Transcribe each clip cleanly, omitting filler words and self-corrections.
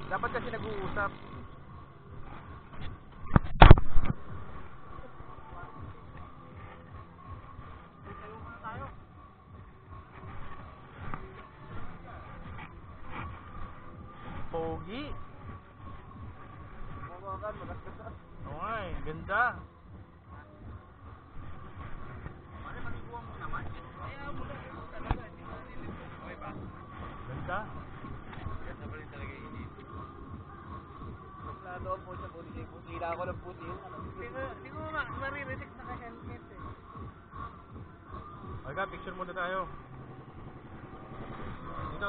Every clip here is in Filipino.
Dapat kasi nag-uusap. Pogi. Oo nga eh, ganda. Ganda. Ganda pa rin talaga yun dito. Lalo po sa puti. Putila ako ng puti. Hindi ko maririnig naka-helmet eh. Okay, picture muna tayo. Dito.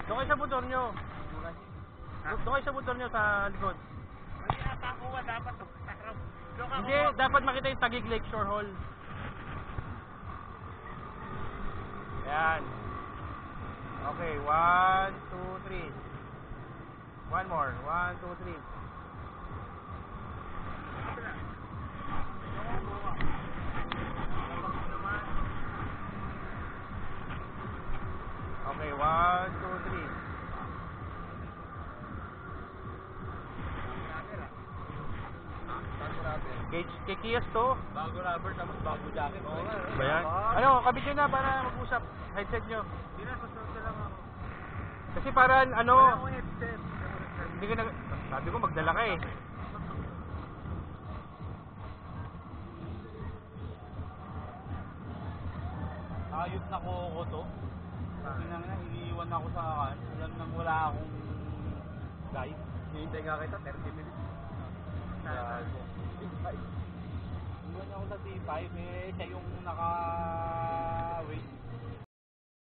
Doon kayo sa motor nyo. Doon kayo sa motor nyo sa likod. Hindi ata ko dapat Hindi, dapat makita yung Taguig Lakeshore Hall. Ayan. Okay, 1, 2, 3. One more. 1, 2, 3. Okay, 1, 2, 3. Kay Kias to. Bago rubber tapos bago jacket. Oo nga. Ba yan? Ano, kabit nyo na para mag-usap. Headset nyo. Hindi na, susunod na lang ako. Kasi para ano, Wala akong headset. hindi ka na, sabi ko magdala ka eh. Ayos na ko to. Inang na, iniiwan ako sa akin. Alam nang wala akong guide. Hihintay nga kita, 30 minutes. Iwan ako sa T5 eh, siya yung naka-wait